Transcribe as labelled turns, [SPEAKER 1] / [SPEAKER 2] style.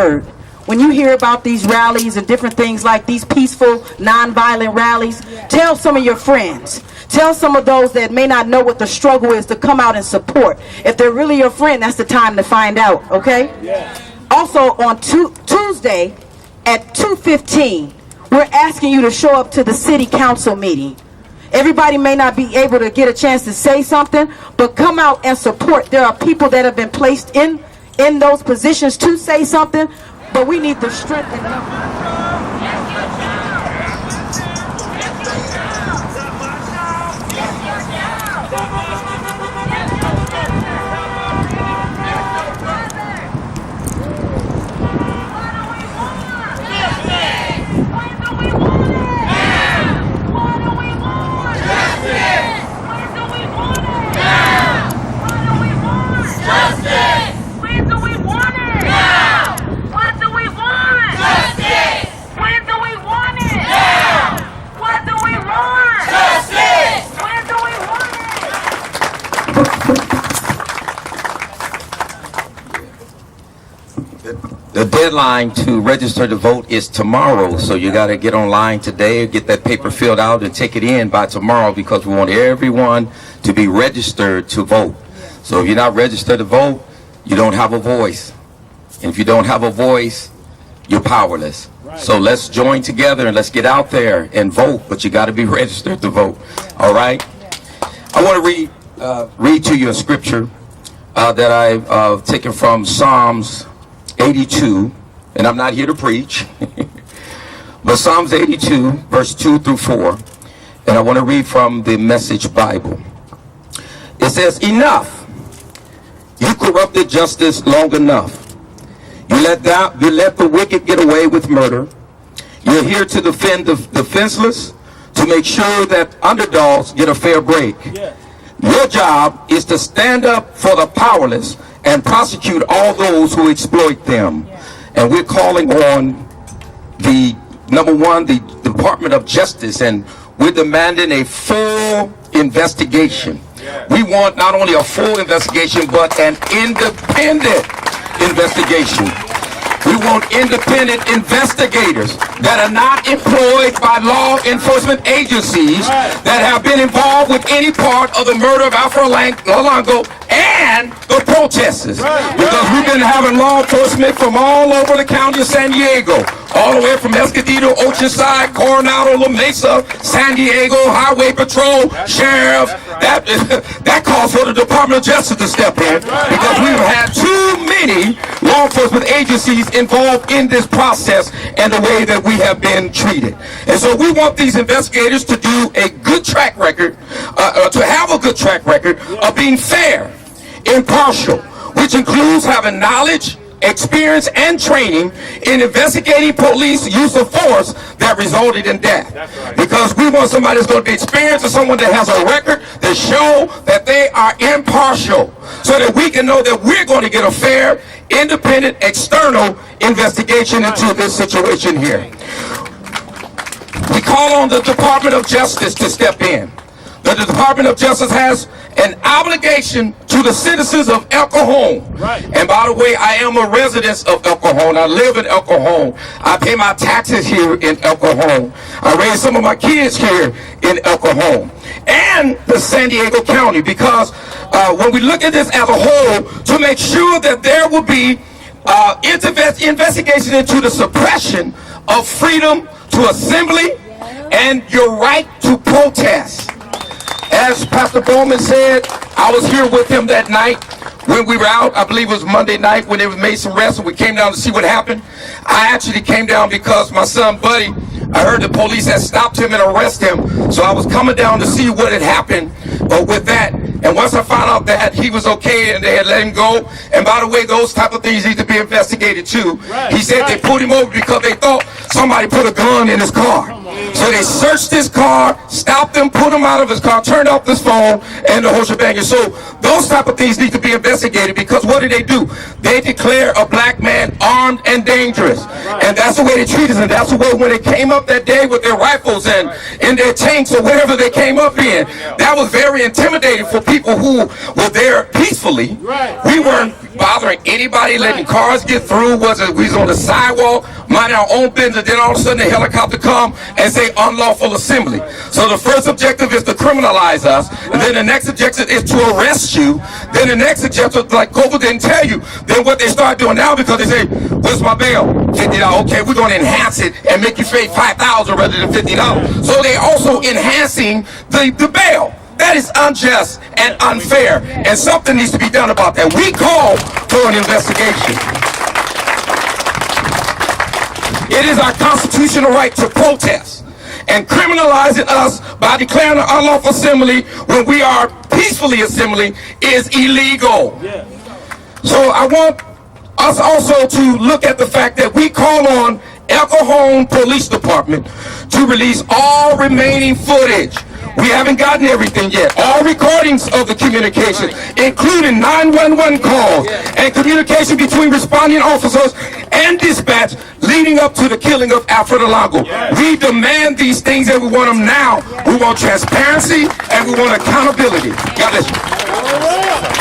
[SPEAKER 1] word. When you hear about these rallies and different things like these peaceful, nonviolent rallies, tell some of your friends. Tell some of those that may not know what the struggle is to come out and support. If they're really your friend, that's the time to find out, okay? Also, on Tuesday at 2:15, we're asking you to show up to the city council meeting. Everybody may not be able to get a chance to say something, but come out and support. There are people that have been placed in those positions to say something, but we need the strength and
[SPEAKER 2] The deadline to register to vote is tomorrow, so you got to get online today, get that paper filled out, and take it in by tomorrow, because we want everyone to be registered to vote. So if you're not registered to vote, you don't have a voice. And if you don't have a voice, you're powerless. So let's join together and let's get out there and vote, but you got to be registered to vote. All right? I want to read to you a scripture that I've taken from Psalms 82, and I'm not here to preach, but Psalms 82, verse 2 through 4, and I want to read from the Message Bible. It says, "Enough! You corrupted justice long enough. You let the wicked get away with murder. You're here to defend the defenseless, to make sure that underdogs get a fair break. Your job is to stand up for the powerless and prosecute all those who exploit them." And we're calling on the, number one, the Department of Justice, and we're demanding a full investigation. We want not only a full investigation, but an independent investigation. We want independent investigators that are not employed by law enforcement agencies that have been involved with any part of the murder of Alfred Olango and the protesters. Because we've been having law enforcement from all over the county of San Diego, all the way from Escondido, Oceanside, Coronado, La Mesa, San Diego, Highway Patrol, sheriffs. That calls for the Department of Justice to step in, because we've had too many law enforcement agencies involved in this process and the way that we have been treated. And so we want these investigators to do a good track record, to have a good track record of being fair, impartial, which includes having knowledge, experience, and training in investigating police use of force that resulted in death. Because we want somebody that's going to be experienced, and someone that has a record that show that they are impartial, so that we can know that we're going to get a fair, independent, external investigation into this situation here. We call on the Department of Justice to step in. The Department of Justice has an obligation to the citizens of El Cajon. And by the way, I am a resident of El Cajon. I live in El Cajon. I pay my taxes here in El Cajon. I raise some of my kids here in El Cajon. And the San Diego County, because when we look at this as a whole, to make sure that there will be investigation into the suppression of freedom to assembly and your right to protest. As Pastor Bowman said, I was here with him that night when we were out. I believe it was Monday night when they made some arrests, and we came down to see what happened. I actually came down because my son Buddy, I heard the police had stopped him and arrested him, so I was coming down to see what had happened with that. And once I found out that he was okay and they had let him go, and by the way, those type of things need to be investigated too. He said they pulled him over because they thought somebody put a gun in his car. So they searched his car, stopped him, put him out of his car, turned off his phone, and the whole shebang. So those type of things need to be investigated, because what did they do? They declare a black man armed and dangerous. And that's the way they treated him. That's the way when they came up that day with their rifles and in their tanks or whatever they came up in, that was very intimidating for people who were there peacefully. We weren't bothering anybody, letting cars get through. We was on the sidewalk, minding our own business. Then all of a sudden the helicopter come and say unlawful assembly. So the first objective is to criminalize us, and then the next objective is to arrest you. Then the next objective, like Cobra didn't tell you, then what they start doing now, because they say, what's my bail? $50. Okay, we're going to enhance it and make you pay $5,000 rather than $50. So they also enhancing the bail. That is unjust and unfair, and something needs to be done about that. We call for an investigation. It is our constitutional right to protest, and criminalizing us by declaring an unlawful assembly when we are peacefully assembling is illegal. So I want us also to look at the fact that we call on El Cajon Police Department to release all remaining footage. We haven't gotten everything yet. All recordings of the communication, including 911 calls and communication between responding officers and dispatch leading up to the killing of Alfred Olango. We demand these things and we want them now. We want transparency and we want accountability. God bless you.